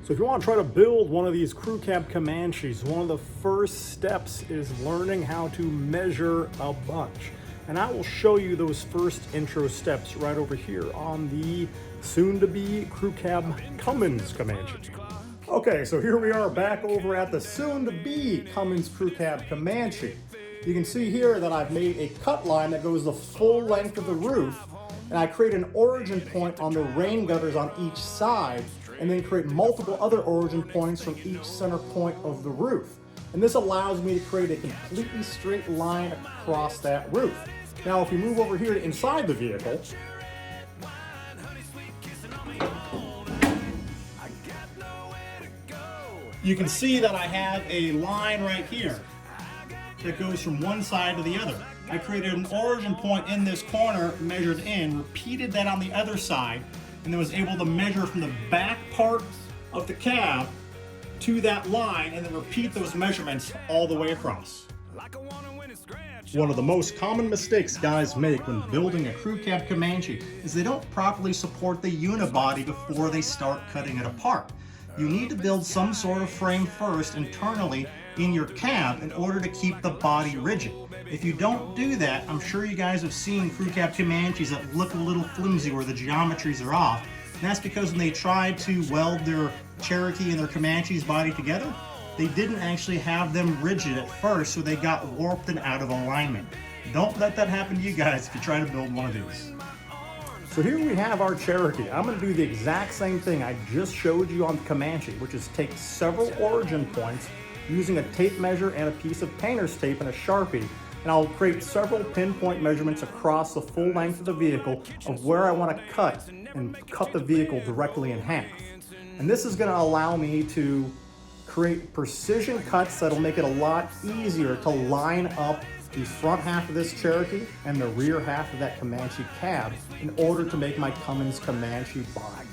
So if you want to try to build one of these crew cab Comanches, one of the first steps is learning how to measure a bunch. And I will show you those first intro steps right over here on the soon-to-be crew cab Cummins Comanche. Okay, so here we are back over at the soon-to-be Cummins crew cab Comanche. You can see here that I've made a cut line that goes the full length of the roof, and I create an origin point on the rain gutters on each side, and then create multiple other origin points from each center point of the roof. And this allows me to create a completely straight line across that roof. Now, if we move over here to inside the vehicle, you can see that I have a line right here that goes from one side to the other. I created an origin point in this corner, measured in, repeated that on the other side, and then was able to measure from the back part of the cab to that line and then repeat those measurements all the way across. One of the most common mistakes guys make when building a crew cab Comanche is they don't properly support the unibody before they start cutting it apart. You need to build some sort of frame first internally in your cab in order to keep the body rigid. If you don't do that, I'm sure you guys have seen crew cab Comanches that look a little flimsy where the geometries are off. And that's because when they tried to weld their Cherokee and their Comanche's body together, they didn't actually have them rigid at first, so they got warped and out of alignment. Don't let that happen to you guys if you try to build one of these. So here we have our Cherokee. I'm going to do the exact same thing I just showed you on the Comanche, which is take several origin points using a tape measure and a piece of painter's tape and a Sharpie, and I'll create several pinpoint measurements across the full length of the vehicle of where I want to cut and cut the vehicle directly in half. And this is going to allow me to create precision cuts that'll make it a lot easier to line up the front half of this Cherokee and the rear half of that Comanche cab in order to make my Cummins Comanche body.